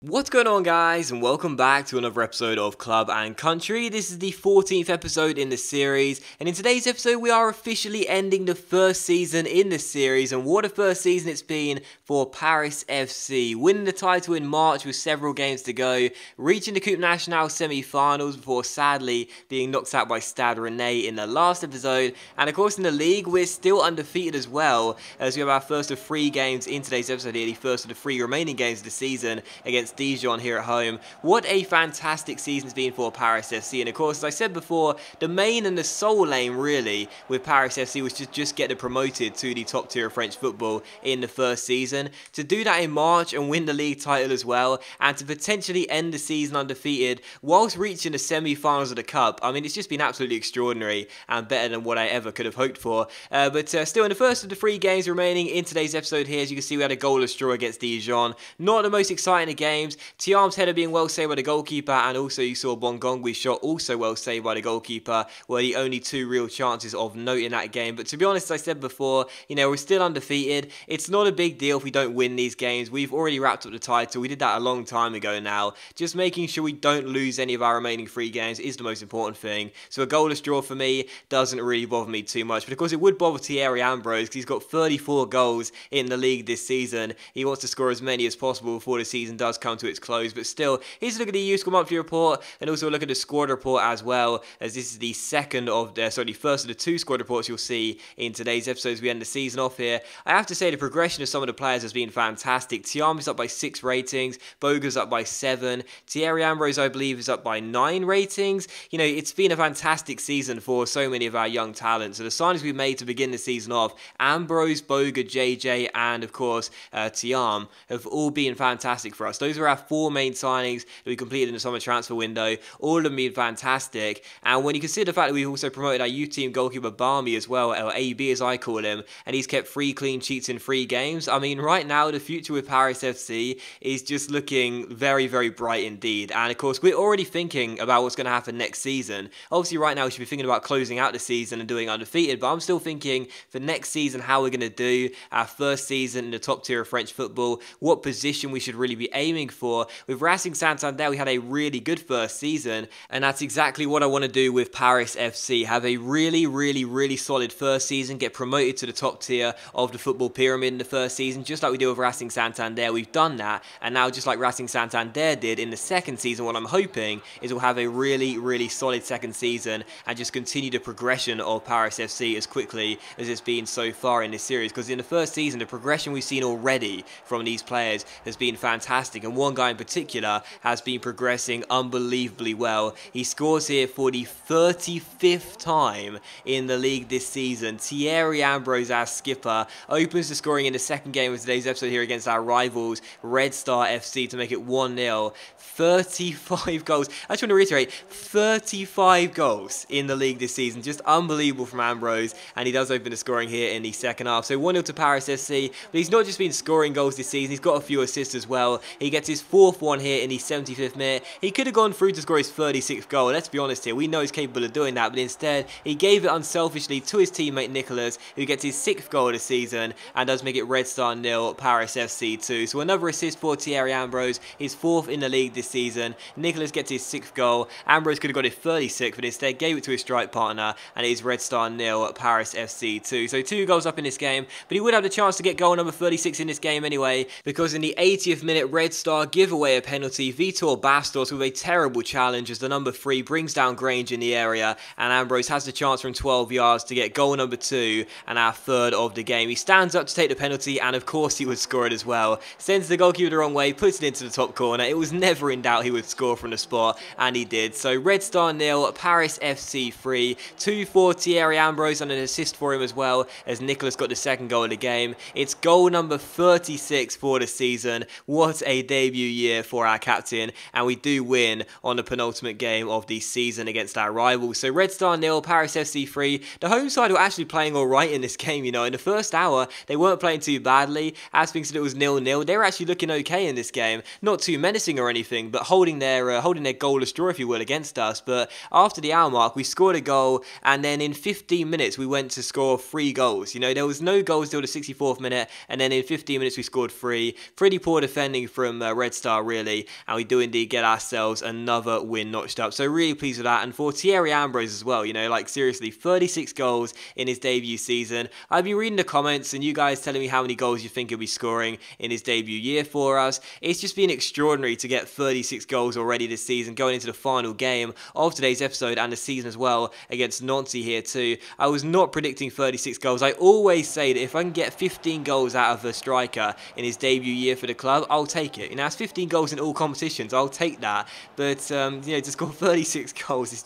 What's going on, guys, and welcome back to another episode of Club and Country. This is the 14th episode in the series, and in today's episode we are officially ending the first season in the series, and what a first season it's been for Paris FC. Winning the title in March with several games to go, reaching the Coupe Nationale semi-finals before sadly being knocked out by Stade Rennais in the last episode, and of course in the league we're still undefeated as well, as we have our first of 3 games in today's episode here, the first of the 3 remaining games of the season against Dijon here at home. What a fantastic season it's been for Paris FC, and of course, as I said before, the main and the sole aim really with Paris FC was to just get promoted to the top tier of French football in the first season. To do that in March and win the league title as well, and to potentially end the season undefeated whilst reaching the semi-finals of the Cup, I mean, it's just been absolutely extraordinary and better than what I ever could have hoped for. But still, in the first of the 3 games remaining in today's episode here, as you can see, we had a goalless draw against Dijon. Not the most exciting of games. Thiam's header being well saved by the goalkeeper, and also you saw Bongongwi's shot also well saved by the goalkeeper, were the only 2 real chances of note in that game. But to be honest, as I said before, you know, we're still undefeated. It's not a big deal if we don't win these games. We've already wrapped up the title. We did that a long time ago now. Just making sure we don't lose any of our remaining 3 games is the most important thing. So a goalless draw for me doesn't really bother me too much. But of course, it would bother Thierry Ambrose because he's got 34 goals in the league this season. He wants to score as many as possible before the season does come to its close. But still, here's a look at the useful monthly report, and also a look at the squad report as well, as this is the first of the 2 squad reports you'll see in today's episode as we end the season off here. I have to say the progression of some of the players has been fantastic. Thiam is up by 6 ratings, Boga's up by 7, Thierry Ambrose I believe is up by 9 ratings. You know, it's been a fantastic season for so many of our young talents. So the signings we made to begin the season off, Ambrose, Boga, JJ, and of course Thiam, have all been fantastic for us. Those are our 4 main signings that we completed in the summer transfer window. All of them been fantastic, and when you consider the fact that we've also promoted our youth team goalkeeper Barmy as well, or AB as I call him, and he's kept 3 clean sheets in 3 games, I mean, right now the future with Paris FC is just looking very, very bright indeed. And of course, we're already thinking about what's going to happen next season. Obviously, right now we should be thinking about closing out the season and doing undefeated, but I'm still thinking for next season how we're going to do our first season in the top tier of French football, what position we should really be aiming for. With Racing Santander, we had a really good first season, and that's exactly what I want to do with Paris FC. Have a really solid first season, get promoted to the top tier of the football pyramid in the first season, just like we did with Racing Santander. We've done that, and now just like Racing Santander did in the second season, what I'm hoping is we'll have a really solid second season and just continue the progression of Paris FC as quickly as it's been so far in this series, because in the first season the progression we've seen already from these players has been fantastic, and one guy in particular has been progressing unbelievably well. He scores here for the 35th time in the league this season. Thierry Ambrose, our skipper, opens the scoring in the second game of today's episode here against our rivals Red Star FC to make it 1-0. 35 goals. I just want to reiterate, 35 goals in the league this season. Just unbelievable from Ambrose, and he does open the scoring here in the second half. So 1-0 to Paris FC, but he's not just been scoring goals this season, he's got a few assists as well. He gets his 4th one here in the 75th minute. He could have gone through to score his 36th goal. Let's be honest here, we know he's capable of doing that, but instead he gave it unselfishly to his teammate Nicolas, who gets his 6th goal of the season and does make it Red Star 0, Paris FC 2. So another assist for Thierry Ambrose, his 4th in the league this season. Nicolas gets his 6th goal. Ambrose could have got his 36th, but instead gave it to his strike partner, and it is Red Star 0, Paris FC 2. So 2 goals up in this game, but he would have the chance to get goal number 36 in this game anyway, because in the 80th minute, Red Star give away a penalty. Vitor Bastos with a terrible challenge as the number 3 brings down Grange in the area, and Ambrose has the chance from 12 yards to get goal number 2 and our 3rd of the game. He stands up to take the penalty, and of course he would score it as well. Sends the goalkeeper the wrong way, puts it into the top corner. It was never in doubt he would score from the spot, and he did. So Red Star 0, Paris FC 3, 2 for Thierry Ambrose and an assist for him as well, as Nicolas got the 2nd goal of the game. It's goal number 36 for the season. What a debut year for our captain, and we do win on the penultimate game of the season against our rivals. So Red Star 0, Paris FC 3. The home side were actually playing alright in this game, you know. In the first hour, they weren't playing too badly. As things said, it was 0-0. They were actually looking okay in this game. Not too menacing or anything, but holding their goalless draw, if you will, against us. But after the hour mark, we scored a goal, and then in 15 minutes, we went to score 3 goals. You know, there was no goals till the 64th minute, and then in 15 minutes, we scored 3. Pretty poor defending from Red Star really, and we do indeed get ourselves another win notched up. So really pleased with that. And for Thierry Ambrose as well, you know, like seriously, 36 goals in his debut season. I've been reading the comments and you guys telling me how many goals you think he'll be scoring in his debut year for us. It's just been extraordinary to get 36 goals already this season, going into the final game of today's episode and the season as well against Nancy here too. I was not predicting 36 goals. I always say that if I can get 15 goals out of a striker in his debut year for the club, I'll take it. You know, that's 15 goals in all competitions. I'll take that. But you know, to score 36 goals is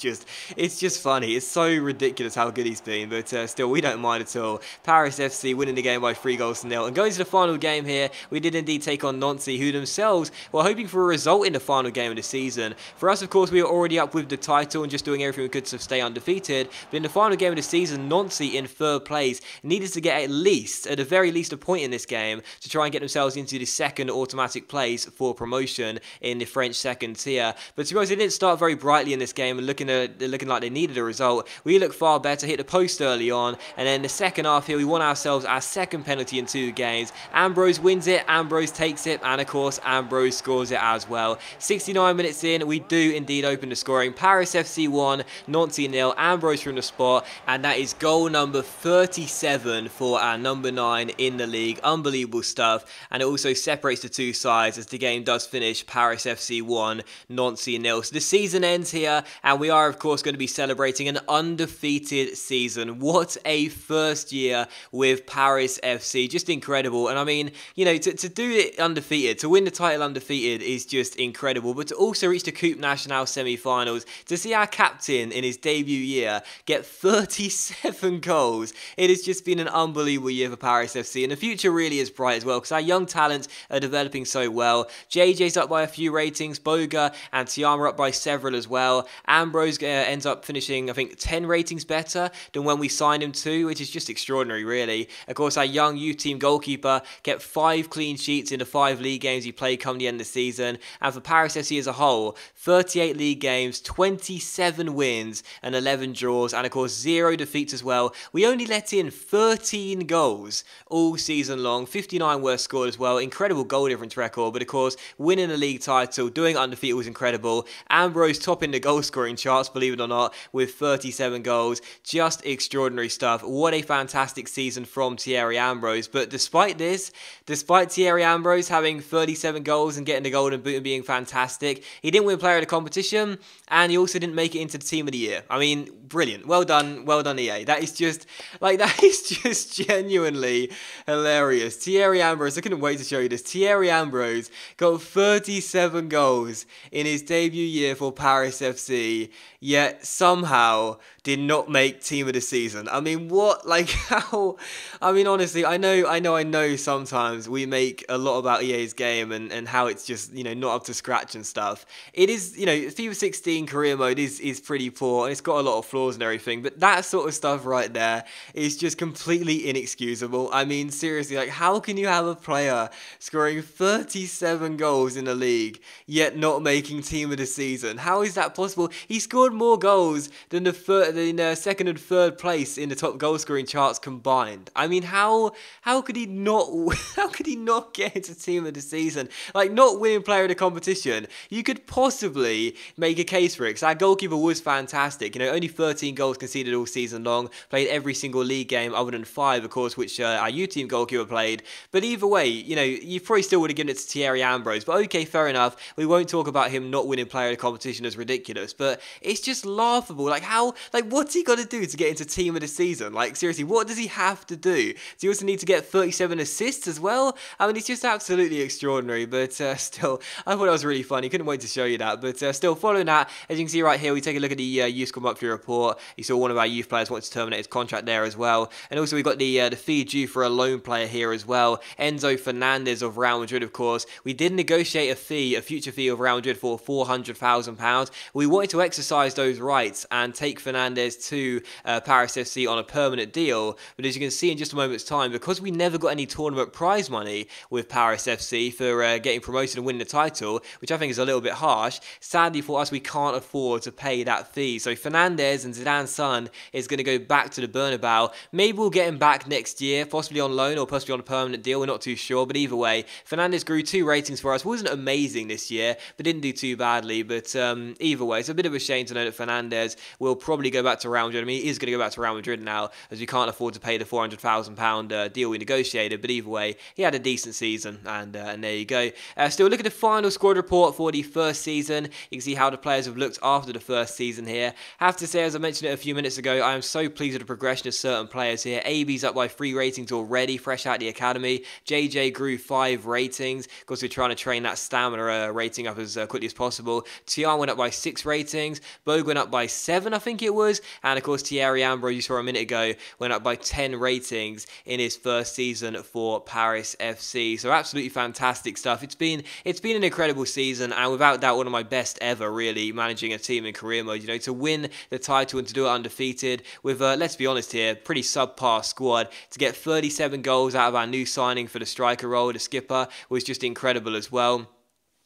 just funny. It's so ridiculous how good he's been. But still, we don't mind at all. Paris FC winning the game by 3-0. And going to the final game here, we did indeed take on Nancy, who themselves were hoping for a result in the final game of the season. For us, of course, we were already up with the title and just doing everything we could to stay undefeated. But in the final game of the season, Nancy in third place needed to get at the very least, a point in this game to try and get themselves into the second automatic place for promotion in the French second tier. But to be honest, they didn't start very brightly in this game and looking like they needed a result. We looked far better, hit the post early on, and then the second half here, we won ourselves our second penalty in 2 games. Ambrose wins it, Ambrose takes it, and of course, Ambrose scores it as well. 69 minutes in, we do indeed open the scoring. Paris FC 1, Nancy 0, Ambrose from the spot, and that is goal number 37 for our number 9 in the league. Unbelievable stuff, and it also separates the two sides as the game does finish Paris FC 1, Nancy 0. So the season ends here, and we are of course going to be celebrating an undefeated season. What a first year with Paris FC, just incredible. And I mean, you know, to do it undefeated, to win the title undefeated is just incredible, but to also reach the Coupe Nationale semi-finals, to see our captain in his debut year get 37 goals, it has just been an unbelievable year for Paris FC, and the future really is bright as well because our young talents are developing so well. JJ's up by a few ratings, Boga and Tiama up by several as well. Ambrose ends up finishing, I think, 10 ratings better than when we signed him to, which is just extraordinary really. Of course, our young youth team goalkeeper kept 5 clean sheets in the 5 league games he played come the end of the season, and for Paris FC as a whole, 38 league games, 27 wins and 11 draws, and of course 0 defeats as well. We only let in 13 goals all season long, 59 were scored as well. Incredible goal difference record, but of course winning the league title, doing undefeated was incredible. Ambrose topping the goal scoring charts, believe it or not, with 37 goals. Just extraordinary stuff. What a fantastic season from Thierry Ambrose. But despite this, despite Thierry Ambrose having 37 goals and getting the golden boot and being fantastic, he didn't win player of the competition, and he also didn't make it into the team of the year. I mean, brilliant. Well done EA. That is just genuinely hilarious. Thierry Ambrose, I couldn't wait to show you this. Thierry Ambrose got 37 goals in his debut year for Paris FC, yet somehow did not make team of the season. I mean, what? Like, how? I mean, honestly, I know sometimes we make a lot about EA's game and how it's just, you know, not up to scratch and stuff. It is, you know, FIFA 16 career mode is pretty poor and it's got a lot of flaws and everything, but that sort of stuff right there is just completely inexcusable. I mean, seriously, like, how can you have a player scoring 37 goals in the league yet not making team of the season? How is that possible? He scored more goals than the second and third place in the top goal scoring charts combined. I mean, how could he not get into team of the season? Like, not winning player of the competition, you could possibly make a case for it because our goalkeeper was fantastic. You know, only 13 goals conceded all season long, played every single league game other than 5, of course, which our youth team goalkeeper played. But either way, you know, you probably still would have given it to Thierry Ambrose. But okay, fair enough. We won't talk about him not winning player of the competition as ridiculous, but it's just laughable. Like, how, like, what's he got to do to get into team of the season? Like, seriously, what does he have to do? Does he also need to get 37 assists as well? I mean, it's just absolutely extraordinary, but still, I thought it was really funny. Couldn't wait to show you that. But still, following that, as you can see right here, we take a look at the youth squad monthly report. You saw one of our youth players wanted to terminate his contract there as well. And also we got the fee due for a loan player here as well. Enzo Fernandez of Real Madrid, of course. We did negotiate a future fee of Real Madrid for £400,000. We wanted to exercise those rights and take Fernandez to Paris FC on a permanent deal. But as you can see in just a moment's time, because we never got any tournament prize money with Paris FC for getting promoted and winning the title, which I think is a little bit harsh, sadly for us, we can't afford to pay that fee. So Fernandez and Zidane's son is going to go back to the Bernabeu. Maybe we'll get him back next year, possibly on loan or possibly on a permanent deal. We're not too sure, but either way, Fernandez grew 2 ratings for us. Wasn't amazing this year, but didn't do too badly. But either way, it's a bit of a shame to know that Fernandes will probably go back to Real Madrid. I mean, he is going to go back to Real Madrid now, as we can't afford to pay the £400,000 deal we negotiated. But either way, he had a decent season, and there you go. Still, look at the final squad report for the first season. You can see how the players have looked after the first season here. Have to say, as I mentioned it a few minutes ago, I am so pleased with the progression of certain players here. AB's up by 3 ratings already, fresh out the academy. JJ grew 5 ratings, because we're trying to train that stamina rating up as quickly as possible. Tian went up by 6 ratings. Bogue went up by 7, I think it was. And of course, Thierry Ambrose, you saw a minute ago, went up by 10 ratings in his first season for Paris FC. So absolutely fantastic stuff. It's been an incredible season, and without doubt one of my best ever, really, managing a team in career mode. You know, to win the title and to do it undefeated with, let's be honest here, pretty subpar squad. To get 37 goals out of our new signing for the striker role, the skipper, was just incredible as well.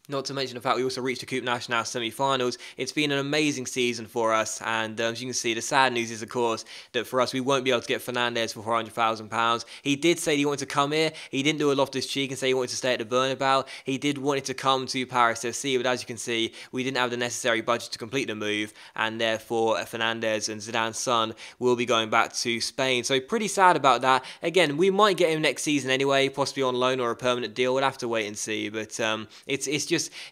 Not to mention the fact we also reached the Coupe Nationale semi-finals. It's been an amazing season for us, and as you can see, the sad news is, of course, that for us, we won't be able to get Fernandes for £400,000. He did say he wanted to come here. He didn't do a Loftus-Cheek and say he wanted to stay at the Bernabeu. He did want it to come to Paris FC, but as you can see, we didn't have the necessary budget to complete the move, and therefore, Fernandes and Zidane's son will be going back to Spain. So pretty sad about that. Again, we might get him next season anyway, possibly on loan or a permanent deal. We'll have to wait and see, but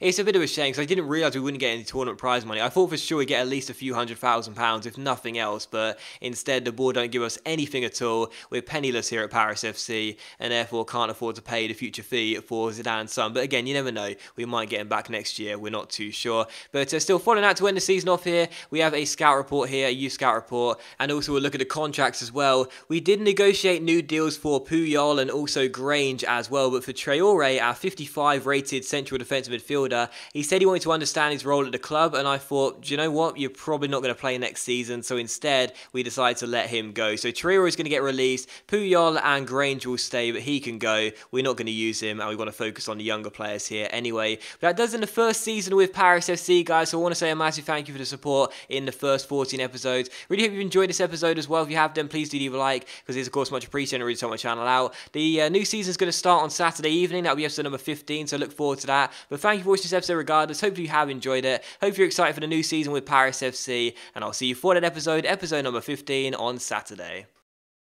it's a bit of a shame, because I didn't realise we wouldn't get any tournament prize money. I thought for sure we'd get at least a few £100,000, if nothing else, but instead the board don't give us anything at all. We're penniless here at Paris FC, and therefore can't afford to pay the future fee for Zidane's son. But again, you never know. We might get him back next year. We're not too sure. But still, following out to end the season off here, we have a scout report here, a youth scout report, and also we'll look at the contracts as well. We did negotiate new deals for Puyol and also Grange as well, but for Traoré, our 55 rated central defensive midfielder, he said he wanted to understand his role at the club, and I thought, do you know what? You're probably not going to play next season, so instead we decided to let him go. So Traoré is going to get released, Puyol and Grange will stay, but he can go. We're not going to use him, and we want to focus on the younger players here anyway. But that does in the first season with Paris FC, guys, so I want to say a massive thank you for the support in the first 14 episodes. Really hope you've enjoyed this episode as well. If you have, then please do leave a like, because it's of course much appreciated and really helps my channel out. The new season is going to start on Saturday evening. That'll be episode number 15, so look forward to that. But thank you for watching this episode regardless. Hopefully you have enjoyed it. Hope you're excited for the new season with Paris FC, and I'll see you for that episode number 15 on Saturday.